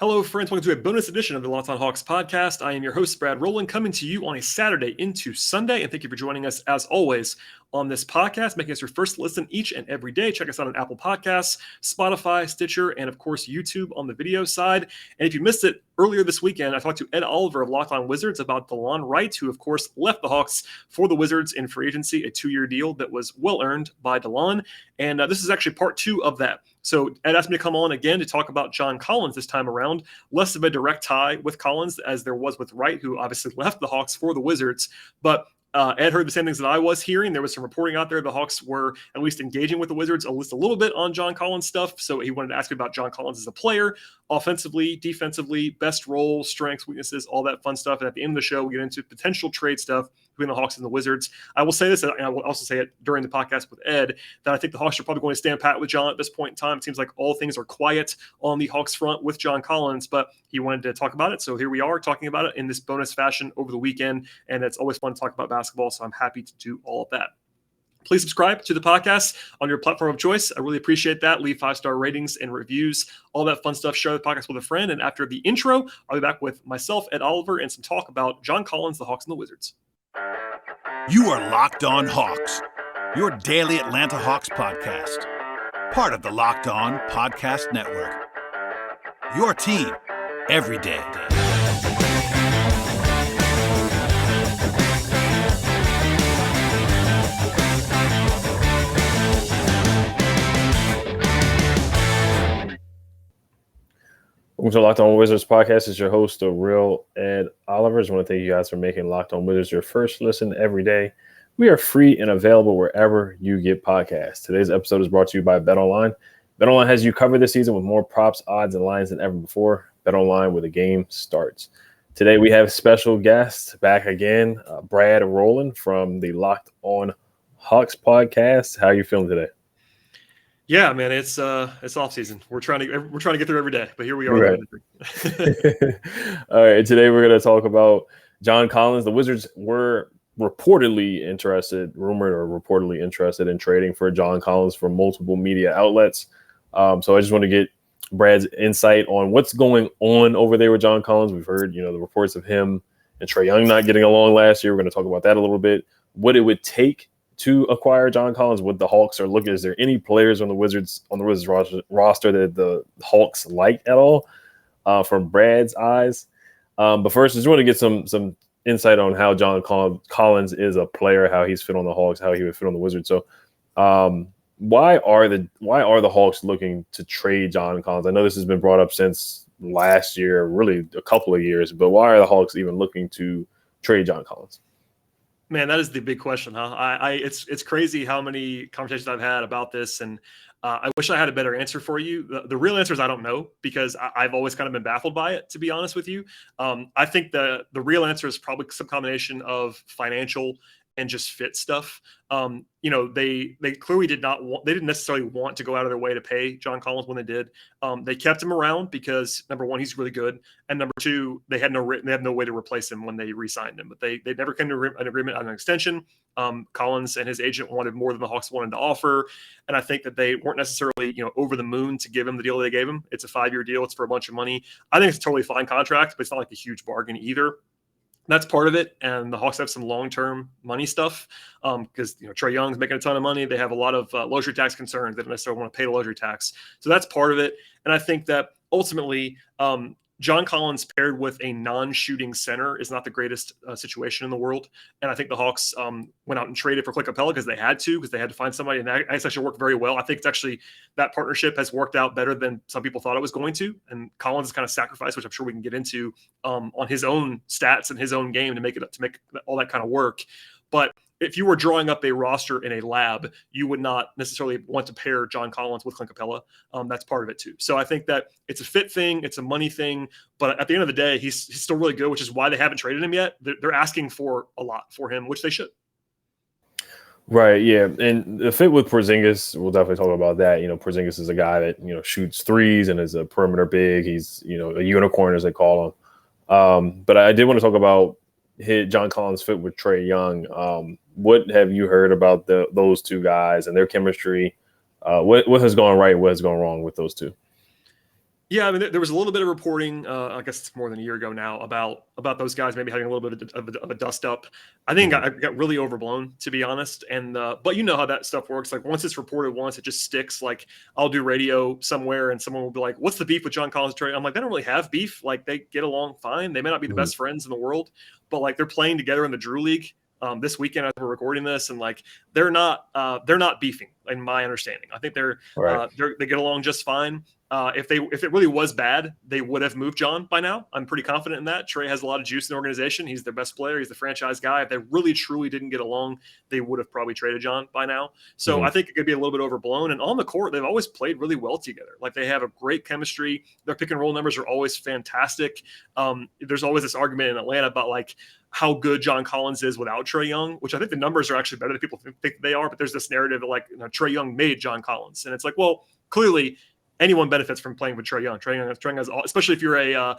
Hello, friends. Welcome to a bonus edition of the Locked On Hawks podcast. I am your host, Brad Rowland, coming to you on a Saturday into Sunday. And thank you for joining us, as always, on this podcast, making us your first listen each and every day. Check us out on Apple Podcasts, Spotify, Stitcher, and, of course, YouTube on the video side. And if you missed it, earlier this weekend, I talked to Ed Oliver of Locked On Wizards about DeLon Wright, who, of course, left the Hawks for the Wizards in free agency, a 2-year deal that was well earned by DeLon. And this is actually part 2 of that. So Ed asked me to come on again to talk about John Collins this time around. Less of a direct tie with Collins as there was with Wright, who obviously left the Hawks for the Wizards. But Ed heard the same things that I was hearing. There was some reporting out there. The Hawks were at least engaging with the Wizards at least a little bit on John Collins stuff. So he wanted to ask me about John Collins as a player, offensively, defensively, best role, strengths, weaknesses, all that fun stuff. And at the end of the show, we get into potential trade stuff between the Hawks and the Wizards. I will say this, and I will also say it during the podcast with Ed, that I think the Hawks are probably going to stand pat with John at this point in time. It seems like all things are quiet on the Hawks front with John Collins, but he wanted to talk about it. So here we are talking about it in this bonus fashion over the weekend. And it's always fun to talk about basketball. So I'm happy to do all of that. Please subscribe to the podcast on your platform of choice. I really appreciate that. Leave 5-star ratings and reviews, all that fun stuff. Share the podcast with a friend. And after the intro, I'll be back with myself, Ed Oliver, and some talk about John Collins, the Hawks, and the Wizards. You are Locked On Hawks, your daily Atlanta Hawks podcast. Part of the Locked On Podcast Network. Your team every day. Welcome to Locked On Wizards podcast. It's your host, the real Ed Oliver. I just want to thank you guys for making Locked On Wizards your first listen every day. We are free and available wherever you get podcasts. Today's episode is brought to you by BetOnline. BetOnline has you covered this season with more props, odds, and lines than ever before. BetOnline, where the game starts. Today we have special guest back again, Brad Rowland from the Locked On Hawks podcast. How are you feeling today? Yeah, man, it's off season. We're trying to get through every day, but here we are. Right. All right, today we're going to talk about John Collins. The Wizards were reportedly interested in trading for John Collins from multiple media outlets. So I just want to get Brad's insight on what's going on over there with John Collins. We've heard, the reports of him and Trae Young not getting along last year. We're going to talk about that a little bit. What it would take to acquire John Collins, what the Hawks are looking. Is there any players on the Wizards roster that the Hawks like at all, from Brad's eyes? But first, I just want to get some insight on how John Collins is a player, how he's fit on the Hawks, how he would fit on the Wizards. So, why are the Hawks looking to trade John Collins? I know this has been brought up since last year, really a couple of years, but why are the Hawks even looking to trade John Collins? Man, that is the big question, huh? It's crazy how many conversations I've had about this, and I wish I had a better answer for you. The real answer is I don't know, because I've always kind of been baffled by it, to be honest with you. I think the real answer is probably some combination of financial and just fit stuff. They clearly didn't necessarily want to go out of their way to pay John Collins when they did. They kept him around because, number one, he's really good, and number two, they had no way to replace him when they re-signed him. But they never came to an agreement on an extension. Collins and his agent wanted more than the Hawks wanted to offer, and I think that they weren't necessarily over the moon to give him the deal they gave him. It's a 5-year deal. It's for a bunch of money. I think it's a totally fine contract, but it's not like a huge bargain either. That's part of it, and the Hawks have some long-term money stuff because Trae Young's making a ton of money. They have a lot of luxury tax concerns. They don't necessarily want to pay the luxury tax, so that's part of it. And I think that ultimately, John Collins paired with a non-shooting center is not the greatest situation in the world. And I think the Hawks went out and traded for Clint Capella because they had to find somebody, and that actually worked very well. I think it's actually that partnership has worked out better than some people thought it was going to. And Collins has kind of sacrificed, which I'm sure we can get into on his own stats and his own game to make all that kind of work. But if you were drawing up a roster in a lab, you would not necessarily want to pair John Collins with Clint Capella. That's part of it too. So I think that it's a fit thing, it's a money thing, but at the end of the day, he's still really good, which is why they haven't traded him yet. They're asking for a lot for him, which they should. Right, yeah. And the fit with Porzingis, we'll definitely talk about that. Porzingis is a guy that, shoots threes and is a perimeter big. He's, a unicorn, as they call him. But I did want to talk about John Collins' fit with Trae Young. What have you heard about those two guys and their chemistry? What has gone right? What has gone wrong with those two? Yeah, I mean, there was a little bit of reporting. I guess it's more than a year ago now about those guys maybe having a little bit of a dust up. I think Mhm. I got really overblown, to be honest. And but you know how that stuff works. Like once it's reported once, it just sticks. Like I'll do radio somewhere, and someone will be like, "What's the beef with John Collins and Trey?" I'm like, they don't really have beef. Like they get along fine. They may not be the Mhm. best friends in the world, but like they're playing together in the Drew League. This weekend as we're recording this, and like they're not beefing, in my understanding. I think Right. they get along just fine. If it really was bad, they would have moved John by now. I'm pretty confident in that. Trey has a lot of juice in the organization. He's their best player. He's the franchise guy. If they really truly didn't get along, they would have probably traded John by now. So Mhm. I think it could be a little bit overblown. And on the court, they've always played really well together. Like they have a great chemistry. Their pick and roll numbers are always fantastic. There's always this argument in Atlanta about like how good John Collins is without Trey Young, which I think the numbers are actually better than people think they are. But there's this narrative that like Trey Young made John Collins, and it's like, well, clearly anyone benefits from playing with Trey Young. Trey Young has, especially if you're a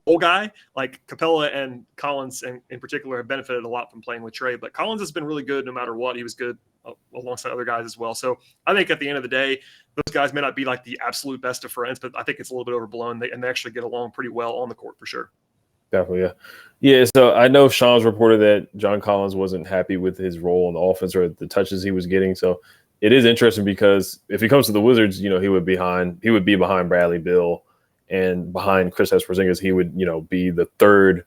role guy like Capella and Collins, in particular, have benefited a lot from playing with Trey. But Collins has been really good no matter what. He was good alongside other guys as well. So I think at the end of the day, those guys may not be like the absolute best of friends, but I think it's a little bit overblown. And they actually get along pretty well on the court for sure. Definitely, yeah. Yeah, so I know Shams reported that John Collins wasn't happy with his role in the offense or the touches he was getting. So it is interesting because if he comes to the Wizards, he would be behind Bradley Beal and behind Chris Porzingis. He would, be the third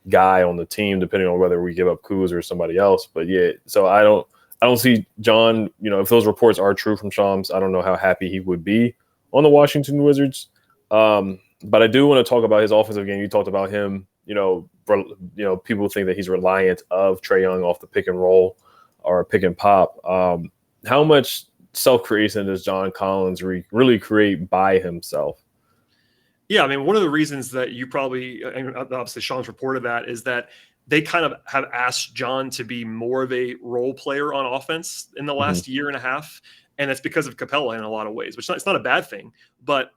guy on the team, depending on whether we give up Kuz or somebody else. But yeah, so I don't see John, if those reports are true from Shams, I don't know how happy he would be on the Washington Wizards. But I do want to talk about his offensive game. You talked about him, people think that he's reliant of Trey Young off the pick and roll or pick and pop. How much self-creation does John Collins really create by himself? Yeah, I mean, one of the reasons that you probably, and obviously Sean's reported that, is that they kind of have asked John to be more of a role player on offense in the Mm-hmm. last year and a half, and it's because of Capella in a lot of ways, which it's not a bad thing, but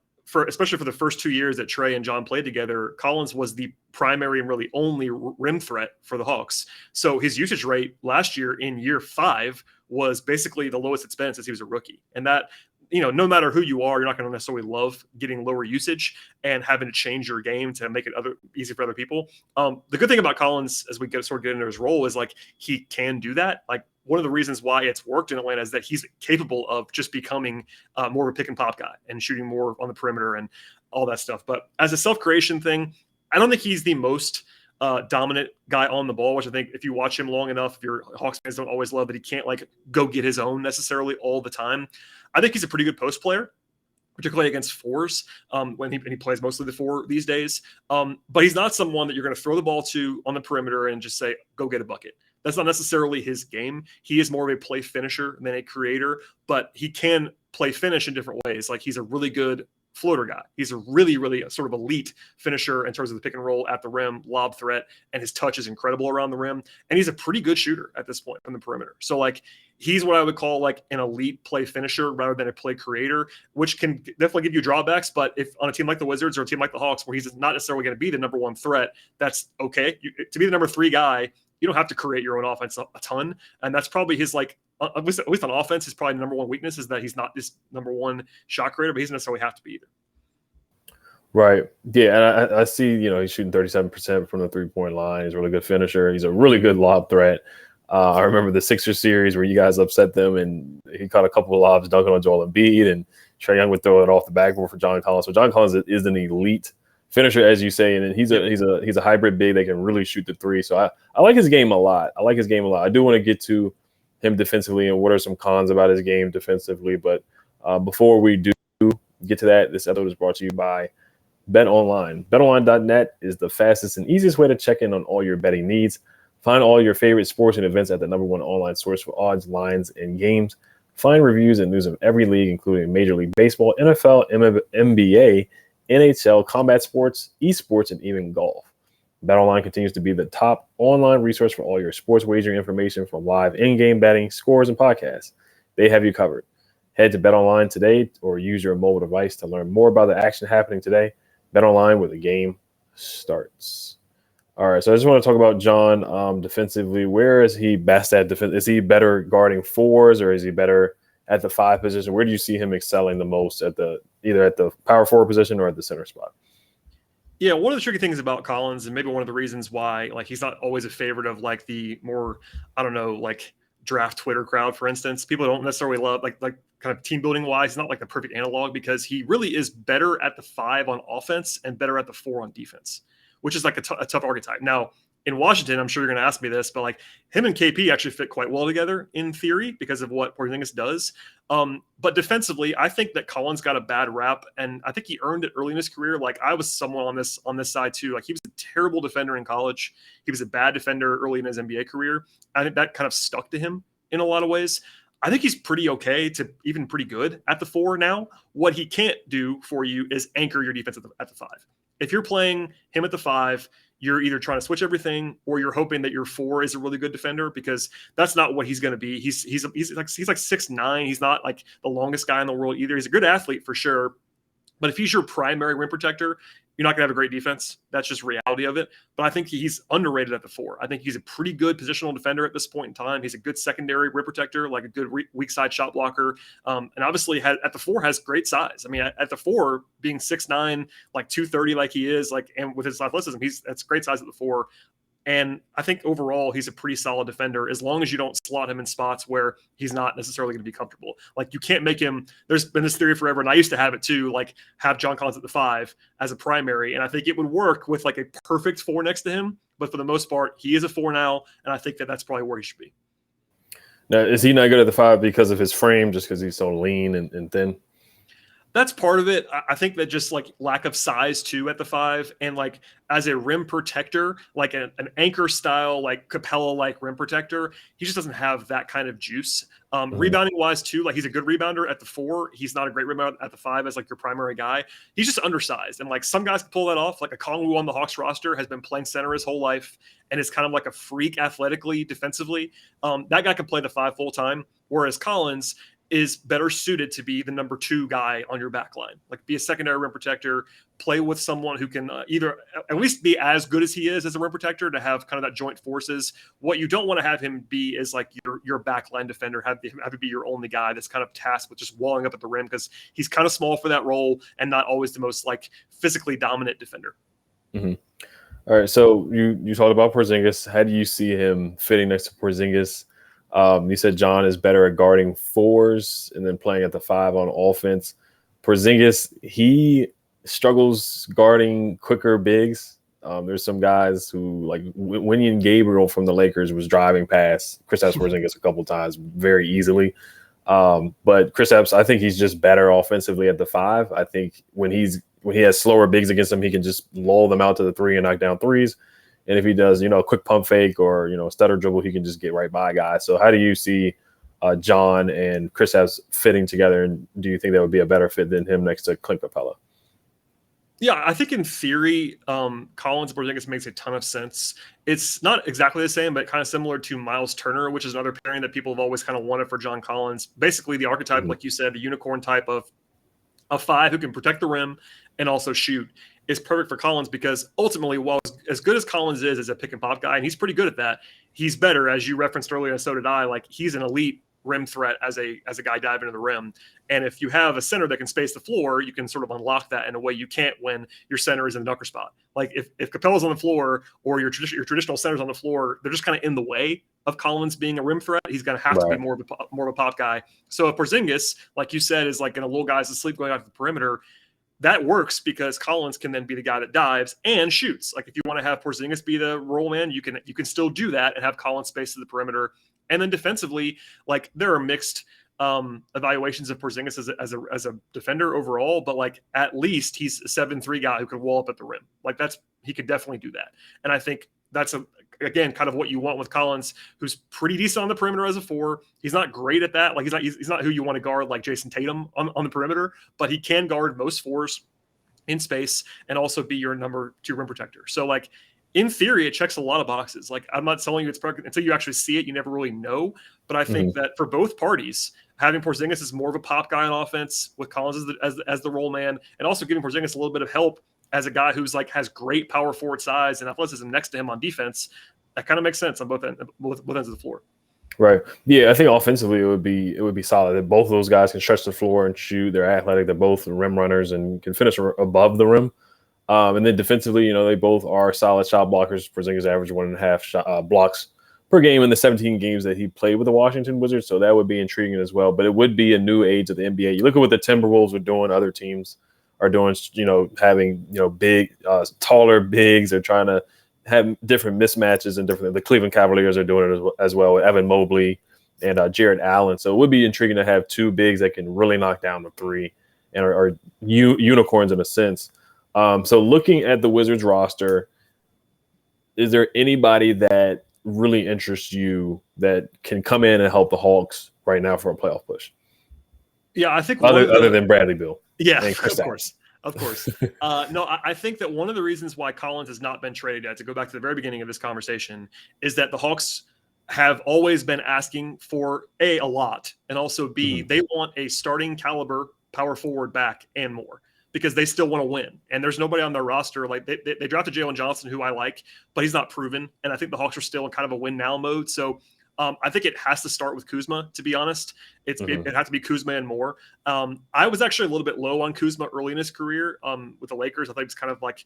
especially for the first 2 years that Trey and John played together, Collins was the primary and really only rim threat for the Hawks. So his usage rate last year in year 5 was basically the lowest it's been since he was a rookie, and that. No matter who you are, you're not going to necessarily love getting lower usage and having to change your game to make it easy for other people. The good thing about Collins, as we get into his role, is like he can do that. Like one of the reasons why it's worked in Atlanta is that he's capable of just becoming more of a pick and pop guy and shooting more on the perimeter and all that stuff. But as a self-creation thing, I don't think he's the most dominant guy on the ball, which I think if you watch him long enough, if your Hawks fans don't always love that he can't like go get his own necessarily all the time. I think he's a pretty good post player, particularly against fours when he plays mostly the 4 these days. But he's not someone that you're going to throw the ball to on the perimeter and just say, go get a bucket. That's not necessarily his game. He is more of a play finisher than a creator, but he can play finish in different ways. Like he's a really good floater guy. He's a really, really sort of elite finisher in terms of the pick and roll at the rim, lob threat, and his touch is incredible around the rim. And he's a pretty good shooter at this point from the perimeter. So like he's what I would call like an elite play finisher rather than a play creator, which can definitely give you drawbacks. But if on a team like the Wizards or a team like the Hawks, where he's not necessarily going to be the number 1 threat, that's okay. To be the number 3 guy, you don't have to create your own offense a ton. And that's probably his like, at least on offense, his probably number 1 weakness is that he's not this number 1 shot creator, but he doesn't necessarily have to be either. Right. Yeah. And I see, he's shooting 37% from the 3-point line. He's a really good finisher. He's a really good lob threat. I remember the Sixers series where you guys upset them and he caught a couple of lobs dunking on Joel Embiid and Trey Young would throw it off the backboard for John Collins. So John Collins is an elite finisher, as you say, and he's a hybrid big that can really shoot the 3. So I like his game a lot. I do want to get to him defensively and what are some cons about his game defensively. But before we do get to that, this episode is brought to you by BetOnline. BetOnline.net is the fastest and easiest way to check in on all your betting needs. Find all your favorite sports and events at the number 1 online source for odds, lines, and games. Find reviews and news of every league, including Major League Baseball, NFL, NBA, NHL, combat sports, esports, and even golf. BetOnline continues to be the top online resource for all your sports wagering information from live in-game betting, scores, and podcasts. They have you covered. Head to BetOnline today or use your mobile device to learn more about the action happening today. BetOnline, where the game starts. All right, so I just want to talk about John defensively. Where is he best at defense? Is he better guarding 4s or is he better at the 5 position? Where do you see him excelling the most either at the power forward position or at the center spot? Yeah, one of the tricky things about Collins, and maybe one of the reasons why like he's not always a favorite of like the more, I don't know, like draft Twitter crowd, for instance. People don't necessarily love like kind of team building wise. He's not like the perfect analog because he really is better at the 5 on offense and better at the 4 on defense, which is like a tough archetype. Now, in Washington, I'm sure you're going to ask me this, but like him and KP actually fit quite well together in theory because of what Porzingis does. But defensively, I think that Collins got a bad rap, and I think he earned it early in his career. Like I was someone on this side too. Like he was a terrible defender in college. He was a bad defender early in his NBA career. I think that kind of stuck to him in a lot of ways. I think he's pretty okay to even pretty good at the 4 now. What he can't do for you is anchor your defense at the 5. If you're playing him at the 5, you're either trying to switch everything or you're hoping that your 4 is a really good defender, because that's not what he's going to be. He's like 6'9". He's not like the longest guy in the world either. He's a good athlete for sure. But if he's your primary rim protector, you're not going to have a great defense. That's just reality of it. But I think he's underrated at the 4. I think he's a pretty good positional defender at this point in time. He's a good secondary rim protector, like a good weak side shot blocker. And obviously at the 4 has great size. I mean, at the 4, being 6'9", like 230 like he is, like, and with his athleticism, that's great size at the 4. And I think overall, he's a pretty solid defender as long as you don't slot him in spots where he's not necessarily going to be comfortable. Like you can't make him – there's been this theory forever, and I used to have it too, like have John Collins at the 5 as a primary. And I think it would work with like a perfect 4 next to him. But for the most part, he is a 4 now, and I think that's probably where he should be. Now, is he not good at the 5 because of his frame, just because he's so lean and thin? That's part of it. I think that just like lack of size too at the 5, and like as a rim protector, like an anchor style, like Capella like rim protector, he just doesn't have that kind of juice. Rebounding wise too, like he's a good rebounder at the 4. He's not a great rebounder at the 5 as like your primary guy. He's just undersized, and like some guys can pull that off. Like a Kongwu on the Hawks roster has been playing center his whole life and is kind of like a freak athletically, defensively. That guy can play the 5 full time, whereas Collins is better suited to be the number 2 guy on your back line. Like be a secondary rim protector, play with someone who can either at least be as good as he is as a rim protector to have kind of that joint forces. What you don't want to have him be is like your backline defender, have to be your only guy that's kind of tasked with just walling up at the rim, because he's kind of small for that role and not always the most like physically dominant defender. Mm-hmm. All right. So you talked about Porzingis. How do you see him fitting next to Porzingis? You said John is better at guarding 4s and then playing at the 5 on offense. Porzingis, he struggles guarding quicker bigs. There's some guys who, like Wenyen Gabriel from the Lakers, was driving past Kristaps Porzingis a couple times very easily. But Kristaps, I think he's just better offensively at the 5. I think when he has slower bigs against him, he can just lull them out to the 3 and knock down threes. And if he does, a quick pump fake or, stutter dribble, he can just get right by guys. So how do you see John and Kristaps fitting together? And do you think that would be a better fit than him next to Clint Capella? Yeah, I think in theory, Collins and Porzingis makes a ton of sense. It's not exactly the same, but kind of similar to Miles Turner, which is another pairing that people have always kind of wanted for John Collins. Basically the archetype, like you said, the unicorn type of a 5 who can protect the rim and also shoot, is perfect for Collins, because ultimately, while as good as Collins is as a pick and pop guy, and he's pretty good at that, he's better, as you referenced earlier, and so did I, like he's an elite rim threat as a guy diving into the rim. And if you have a center that can space the floor, you can sort of unlock that in a way you can't when your center is in the dunker spot. Like if Capella's on the floor or your traditional center's on the floor, they're just kind of in the way of Collins being a rim threat. He's going to have to be more of a pop guy. So if Porzingis, like you said, is like going to lull guys to sleep going out to the perimeter, that works because Collins can then be the guy that dives and shoots. Like if you want to have Porzingis be the roll man, you can still do that and have Collins space to the perimeter. And then defensively, like there are mixed evaluations of Porzingis as a defender overall, but like at least he's a 7'3" guy who can wall up at the rim. Like he could definitely do that. And I think that's again kind of what you want with Collins, who's pretty decent on the perimeter as a 4. He's not great at that. Like he's not who you want to guard like Jason Tatum on the perimeter, but he can guard most 4s in space and also be your number 2 rim protector. So like in theory, it checks a lot of boxes. Like I'm not telling you it's perfect until you actually see it. You never really know. But I think that for both parties, having Porzingis as more of a pop guy on offense with Collins as the roll man, and also giving Porzingis a little bit of help as a guy who's like has great power forward size and athleticism next to him on defense, that kind of makes sense on both ends of the floor. Right. Yeah, I think offensively it would be solid. That both of those guys can stretch the floor and shoot. They're athletic. They're both rim runners and can finish above the rim. And then defensively, they both are solid shot blockers. Porzingis averaged 1.5 blocks per game in the 17 games that he played with the Washington Wizards. So that would be intriguing as well. But it would be a new age of the NBA. You look at what the Timberwolves are doing. Other teams are doing, having, big, taller bigs. They're trying to have different mismatches and different. The Cleveland Cavaliers are doing it as well with Evan Mobley and Jarrett Allen. So it would be intriguing to have two bigs that can really knock down the three and are unicorns in a sense. So looking at the Wizards roster, is there anybody that really interests you that can come in and help the Hawks right now for a playoff push? Yeah, I think other than Bradley Beal. Yeah, of course. Of course. No, I think that one of the reasons why Collins has not been traded yet, to go back to the very beginning of this conversation, is that the Hawks have always been asking for a lot, and also B, they want a starting caliber power forward back and more, because they still want to win. And there's nobody on their roster. Like they drafted Jalen Johnson, who I like, but he's not proven. And I think the Hawks are still in kind of a win now mode. So I think it has to start with Kuzma, to be honest. It has to be Kuzma and more. I was actually a little bit low on Kuzma early in his career with the Lakers. I think it's kind of like,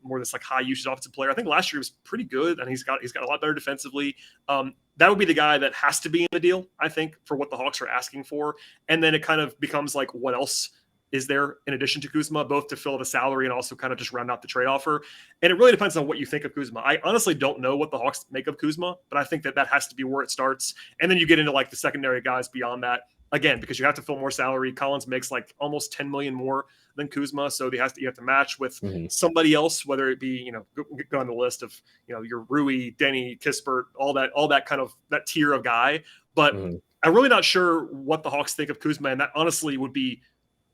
more this like high usage offensive player. I think last year he was pretty good, and he's got a lot better defensively. That would be the guy that has to be in the deal, I think, for what the Hawks are asking for. And then it kind of becomes like, what else is there in addition to Kuzma, both to fill the salary and also kind of just round out the trade offer? And it really depends on what you think of Kuzma. I honestly don't know what the Hawks make of Kuzma, but I think that has to be where it starts. And then you get into like the secondary guys beyond that, again, because you have to fill more salary. Collins makes like almost 10 million more than Kuzma. So you have to match with somebody else, whether it be, go on the list of, your Rui, Denny, Kispert, all that kind of that tier of guy. But I'm really not sure what the Hawks think of Kuzma. And that honestly would be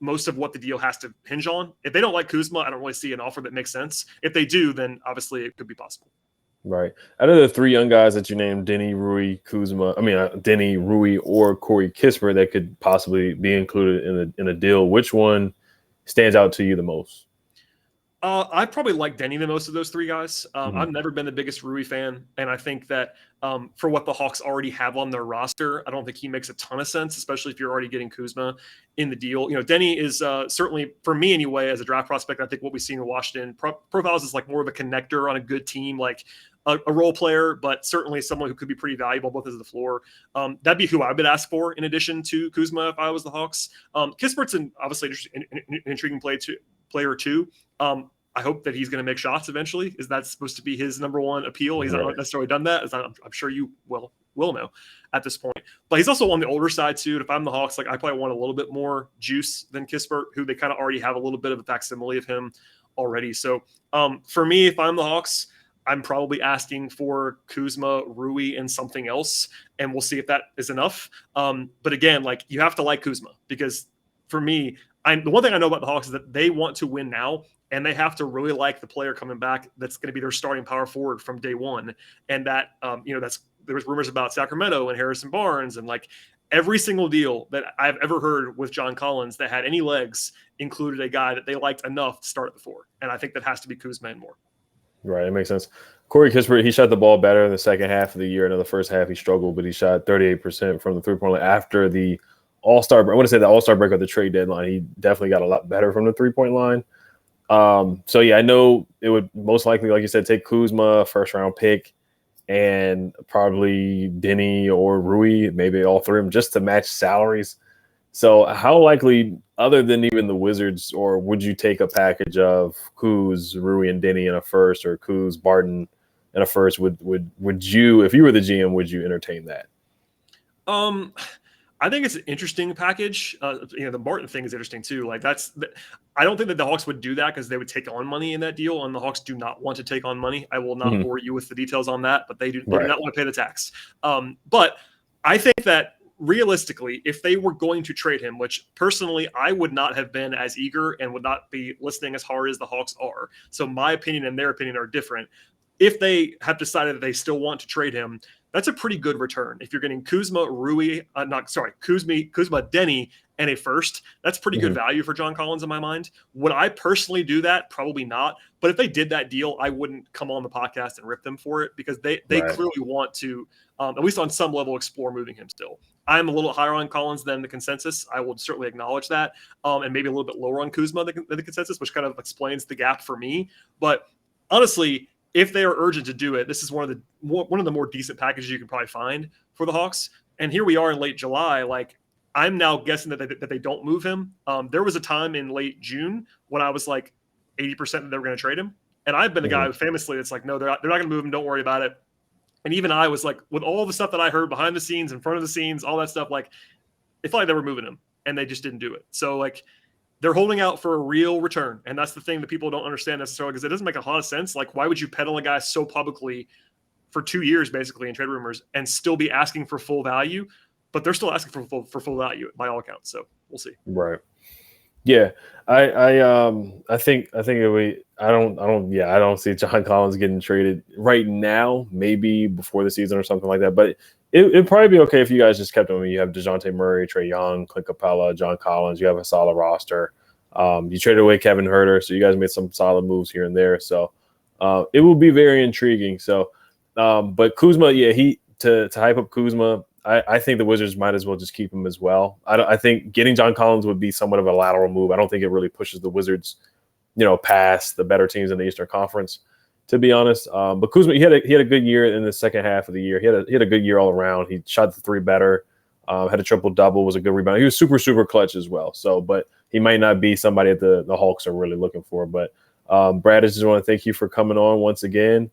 most of what the deal has to hinge on. If they don't like Kuzma, I don't really see an offer that makes sense. If they do, then obviously it could be possible. Right. Out of the three young guys that you named, Denny, Rui, or Corey Kispert, that could possibly be included in a deal, which one stands out to you the most? I probably like Denny the most of those three guys. I've never been the biggest Rui fan, and I think that for what the Hawks already have on their roster, I don't think he makes a ton of sense, especially if you're already getting Kuzma in the deal. Denny is certainly, for me anyway, as a draft prospect, I think what we've seen in Washington profiles is like more of a connector on a good team, like a role player, but certainly someone who could be pretty valuable both ends of the floor. That'd be who I would ask for in addition to Kuzma if I was the Hawks. Kispert's obviously an intriguing player too. I hope that he's going to make shots eventually. Is that supposed to be his number one appeal? He's not necessarily done that. I'm sure you will know at this point. But he's also on the older side too. And if I'm the Hawks, like I probably want a little bit more juice than Kispert, who they kind of already have a little bit of a facsimile of him already. So for me, if I'm the Hawks, I'm probably asking for Kuzma, Rui, and something else, and we'll see if that is enough. But again, like you have to like Kuzma, because for me, the one thing I know about the Hawks is that they want to win now, and they have to really like the player coming back that's going to be their starting power forward from day one. And that, there was rumors about Sacramento and Harrison Barnes, and like every single deal that I've ever heard with John Collins that had any legs included a guy that they liked enough to start at the four. And I think that has to be Kuzma and more. Right. It makes sense. Corey Kispert, he shot the ball better in the second half of the year. In the first half, he struggled, but he shot 38% from the three-point line after the All-Star break. I want to say the All-Star break of the trade deadline. He definitely got a lot better from the three-point line. So yeah, I know it would most likely, like you said, take Kuzma, first-round pick, and probably Denny or Rui, maybe all three of them, just to match salaries. So how likely, other than even the Wizards, or would you take a package of Kuz, Rui, and Denny in a first, or Kuz, Barton in a first? Would you, if you were the GM, would you entertain that? I think it's an interesting package. The Barton thing is interesting too. Like I don't think that the Hawks would do that because they would take on money in that deal, and the Hawks do not want to take on money. I will not bore you with the details on that, but they do not want to pay the tax. But I think that realistically, if they were going to trade him, which personally I would not have been as eager and would not be listening as hard as the Hawks are. So my opinion and their opinion are different. If they have decided that they still want to trade him, that's a pretty good return. If you're getting Kuzma, Denny, and a first. That's pretty good value for John Collins in my mind. Would I personally do that? Probably not. But if they did that deal, I wouldn't come on the podcast and rip them for it, because they clearly want to, at least on some level, explore moving him still. I'm a little higher on Collins than the consensus. I will certainly acknowledge that, and maybe a little bit lower on Kuzma than the consensus, which kind of explains the gap for me. But honestly, if they are urgent to do it, this is one of the more decent packages you can probably find for the Hawks. And here we are in late July. Like, I'm now guessing that they don't move him. There was a time in late June when I was like 80% that they were going to trade him. And I've been the guy who famously, it's like, no, they're not going to move him. Don't worry about it. And even I was like, with all the stuff that I heard behind the scenes, in front of the scenes, all that stuff, like, it felt like they were moving him, and they just didn't do it. So, like, they're holding out for a real return. And that's the thing that people don't understand necessarily, because it doesn't make a lot of sense. Like, why would you peddle a guy so publicly for 2 years, basically, in trade rumors, and still be asking for full value? But they're still asking for full value by all accounts. So we'll see. Right. Yeah. I think I don't see John Collins getting traded right now, maybe before the season or something like that. But it'd probably be okay if you guys just kept him. You have DeJounte Murray, Trae Young, Clint Capella, John Collins. You have a solid roster. You traded away Kevin Huerter, so you guys made some solid moves here and there. So it will be very intriguing. So, but Kuzma, to hype up Kuzma, I think the Wizards might as well just keep him as well. I think getting John Collins would be somewhat of a lateral move. I don't think it really pushes the Wizards, past the better teams in the Eastern Conference, to be honest. But Kuzma, he had a good year in the second half of the year. He had a good year all around. He shot the three better, had a triple double, was a good rebound. He was super, super clutch as well. So, but he might not be somebody that the Hawks are really looking for. But Brad, I just want to thank you for coming on once again,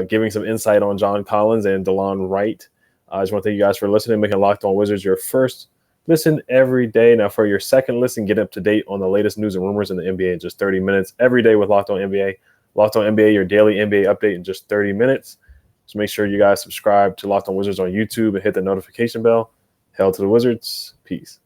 giving some insight on John Collins and DeLon Wright. I just want to thank you guys for listening, making Locked On Wizards your first listen every day. Now, for your second listen, get up to date on the latest news and rumors in the NBA in just 30 minutes every day with Locked On NBA. Locked On NBA, your daily NBA update in just 30 minutes. So make sure you guys subscribe to Locked On Wizards on YouTube and hit the notification bell. Hail to the Wizards. Peace.